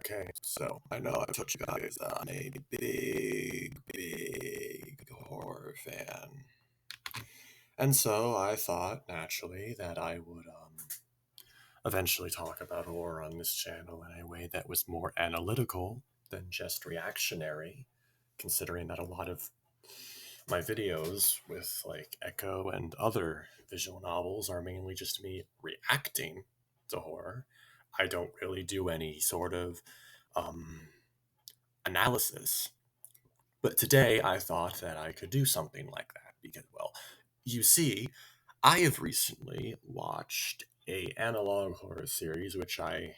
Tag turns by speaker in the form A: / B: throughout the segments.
A: Okay, so I know I've told you guys that I'm a big, big horror fan. And so I thought, naturally, that I would eventually talk about horror on this channel in a way that was more analytical than just reactionary, considering that a lot of my videos with like Echo and other visual novels are mainly just me reacting to horror. I don't really do any sort of analysis. But today I thought that I could do something like that because, well, you see, I have recently watched a analog horror series, which I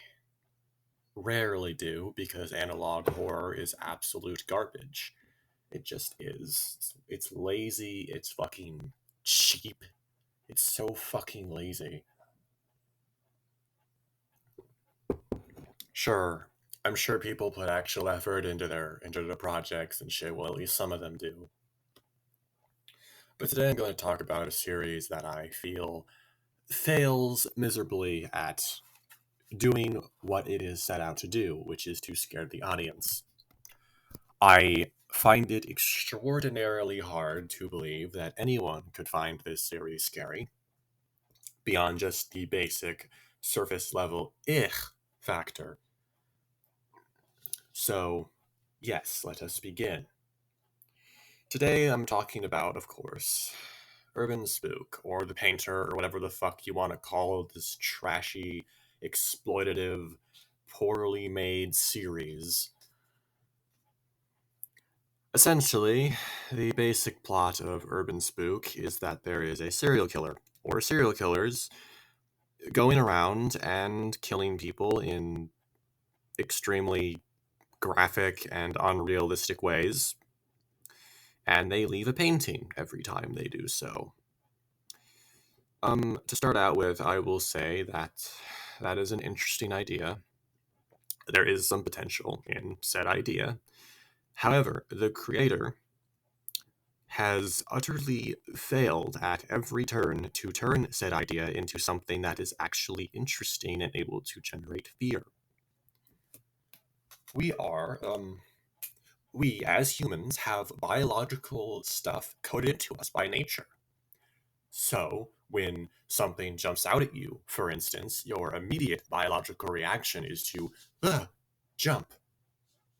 A: rarely do because analog horror is absolute garbage. It just is. It's lazy, it's fucking cheap. It's so fucking lazy. Sure, I'm sure people put actual effort into the projects and shit. Well, at least some of them do. But today I'm going to talk about a series that I feel fails miserably at doing what it is set out to do, which is to scare the audience. I find it extraordinarily hard to believe that anyone could find this series scary beyond just the basic surface level factor. So, yes, let us begin. Today I'm talking about, of course, UrbanSpook, or The Painter, or whatever the fuck you want to call this trashy, exploitative, poorly made series. Essentially, the basic plot of UrbanSpook is that there is a serial killer, or serial killers, going around and killing people in extremely graphic and unrealistic ways, and they leave a painting every time they do so. To start out with, I will say that that is an interesting idea. There is some potential in said idea. However, the creator has utterly failed at every turn to turn said idea into something that is actually interesting and able to generate fear. We are, we as humans have biological stuff coded into us by nature. So, when something jumps out at you, for instance, your immediate biological reaction is to jump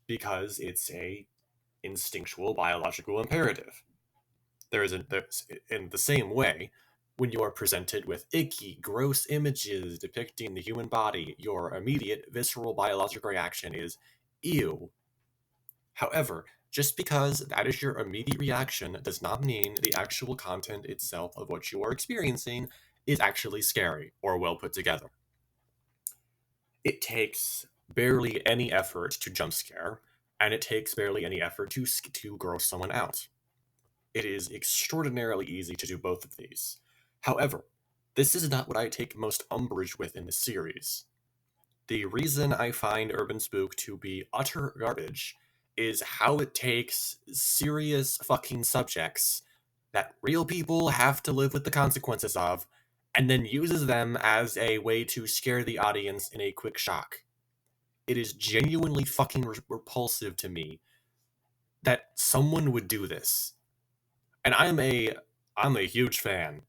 A: because it's a instinctual biological imperative. There's in the same way, when you are presented with icky, gross images depicting the human body, your immediate visceral biological reaction is ew. However, just because that is your immediate reaction does not mean the actual content itself of what you are experiencing is actually scary or well put together. It takes barely any effort to jump scare, and it takes barely any effort to gross someone out. It is extraordinarily easy to do both of these. However, this is not what I take most umbrage with in the series. The reason I find UrbanSpook to be utter garbage is how it takes serious fucking subjects that real people have to live with the consequences of, and then uses them as a way to scare the audience in a quick shock. It is genuinely fucking repulsive to me that someone would do this. And I'm a huge fan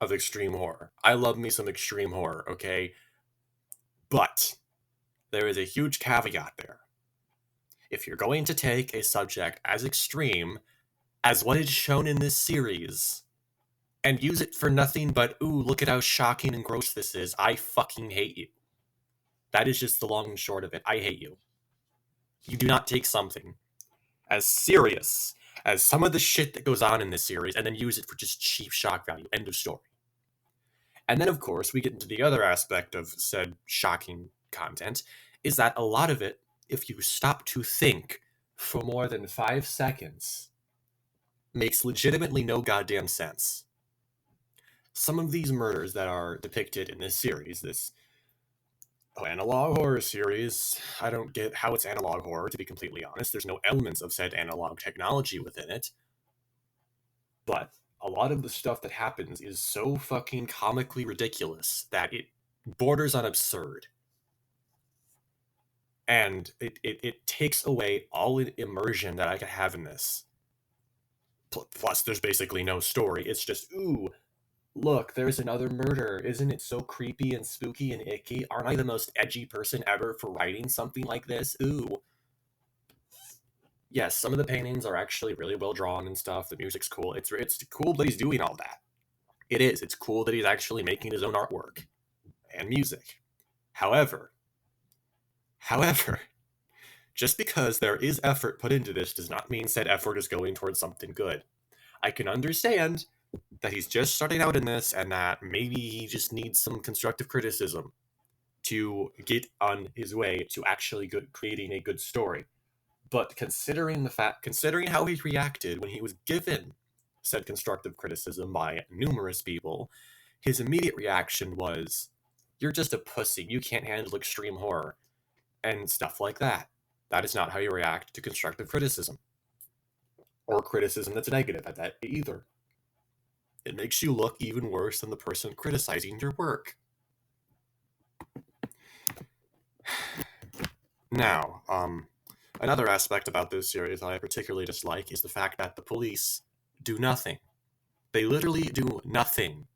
A: of extreme horror. I love me some extreme horror, okay? But there is a huge caveat there. If you're going to take a subject as extreme as what is shown in this series and use it for nothing but, ooh, look at how shocking and gross this is, I fucking hate you. That is just the long and short of it. I hate you. You do not take something as serious as some of the shit that goes on in this series and then use it for just cheap shock value. End of story. And then, of course, we get into the other aspect of said shocking content, is that a lot of it, if you stop to think for more than 5 seconds, makes legitimately no goddamn sense. Some of these murders that are depicted in this series, this analog horror series, I don't get how it's analog horror, to be completely honest. There's no elements of said analog technology within it. But a lot of the stuff that happens is so fucking comically ridiculous that it borders on absurd. And it takes away all immersion that I could have in this. Plus, there's basically no story. It's just, ooh, look, there's another murder. Isn't it so creepy and spooky and icky? Aren't I the most edgy person ever for writing something like this? Ooh. Yes, some of the paintings are actually really well drawn and stuff. The music's cool. It's cool that he's doing all that. It is. It's cool that he's actually making his own artwork and music. However, however, just because there is effort put into this does not mean said effort is going towards something good. I can understand that he's just starting out in this and that maybe he just needs some constructive criticism to get on his way to actually creating a good story. But considering how he reacted when he was given said constructive criticism by numerous people, his immediate reaction was, "You're just a pussy. You can't handle extreme horror," and stuff like that. That is not how you react to constructive criticism, or criticism that's negative at that either. It makes you look even worse than the person criticizing your work. Now, another aspect about this series that I particularly dislike is the fact that the police do nothing. They literally do nothing.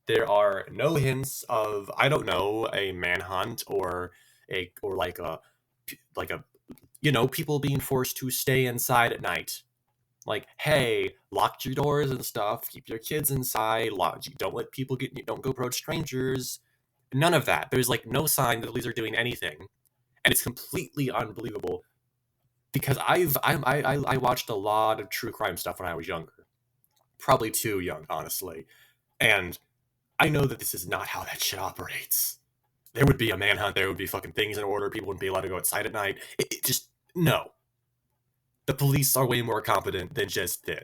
A: There are no hints of, I don't know, a manhunt or a people being forced to stay inside at night. Like, hey, lock your doors and stuff, keep your kids inside, don't let people don't go approach strangers. None of that. There's like no sign that the police are doing anything, and it's completely unbelievable because I watched a lot of true crime stuff when I was younger, probably too young, honestly, and I know that this is not how that shit operates. There would be a manhunt, there would be fucking things in order, people wouldn't be allowed to go outside at night. It just no. The police are way more competent than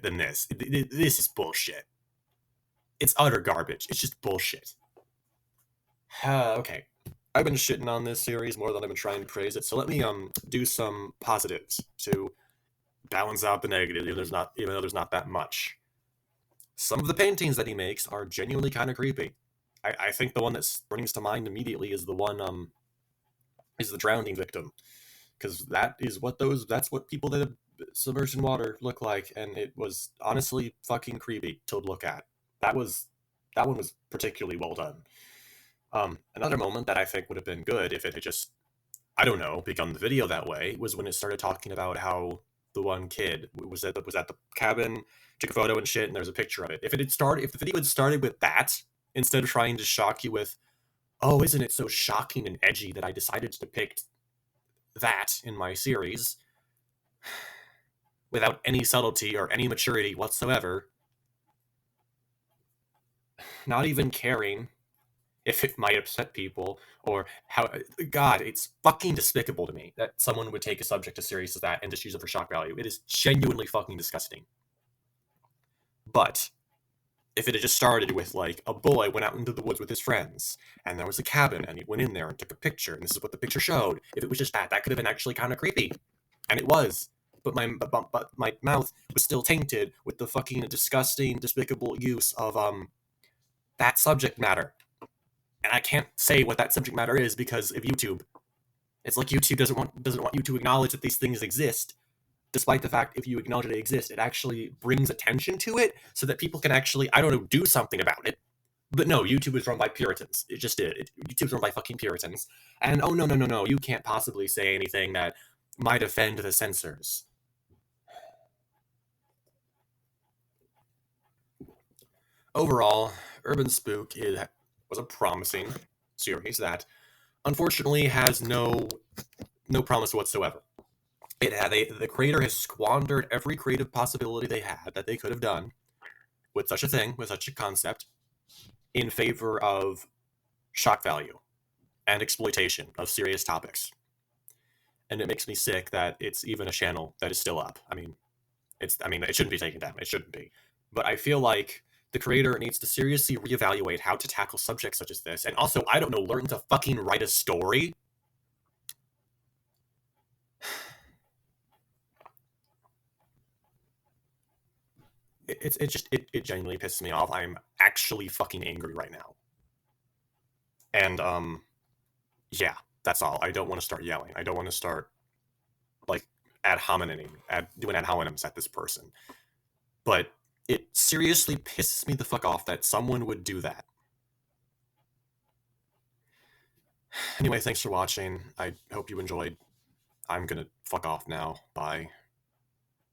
A: than this. This is bullshit. It's utter garbage. It's just bullshit. Okay. I've been shitting on this series more than I've been trying to praise it, so let me do some positives to balance out the negative, even though there's not that much. Some of the paintings that he makes are genuinely kind of creepy. I think the one that springs to mind immediately is the one is the drowning victim, because that's what people that have submerged in water look like, and it was honestly fucking creepy to look at. That one was particularly well done. Another moment that I think would have been good if it had just, I don't know, begun the video that way was when it started talking about how the one kid was at the cabin, took a photo and shit, and there's a picture of it. If the video had started with that instead of trying to shock you with, "Oh, isn't it so shocking and edgy that I decided to depict that in my series," without any subtlety or any maturity whatsoever, not even caring if it might upset people or how. God, it's fucking despicable to me that someone would take a subject as serious as that and just use it for shock value. It is genuinely fucking disgusting. But if it had just started with like a boy went out into the woods with his friends and there was a cabin and he went in there and took a picture and this is what the picture showed, if it was just that could have been actually kind of creepy, and it was. But my mouth was still tainted with the fucking disgusting, despicable use of that subject matter. And I can't say what that subject matter is because of YouTube. It's like YouTube doesn't want you to acknowledge that these things exist, despite the fact if you acknowledge that they exist, it actually brings attention to it so that people can actually, I don't know, do something about it. But no, YouTube is run by Puritans. It just did. YouTube's run by fucking Puritans. And oh no, you can't possibly say anything that might offend the censors. Overall, UrbanSpook was a promising series that unfortunately has no promise whatsoever. The creator has squandered every creative possibility they had that they could have done with such a thing, with such a concept, in favor of shock value and exploitation of serious topics. And it makes me sick that it's even a channel that is still up. It shouldn't be taken down. It shouldn't be. But I feel like the creator needs to seriously reevaluate how to tackle subjects such as this. And also, I don't know, learn to fucking write a story. It genuinely pisses me off. I'm actually fucking angry right now. And yeah, That's all. I don't want to start yelling. I don't want to start like doing ad hominems at this person. But it seriously pisses me the fuck off that someone would do that. Anyway, thanks for watching. I hope you enjoyed. I'm gonna fuck off now. Bye.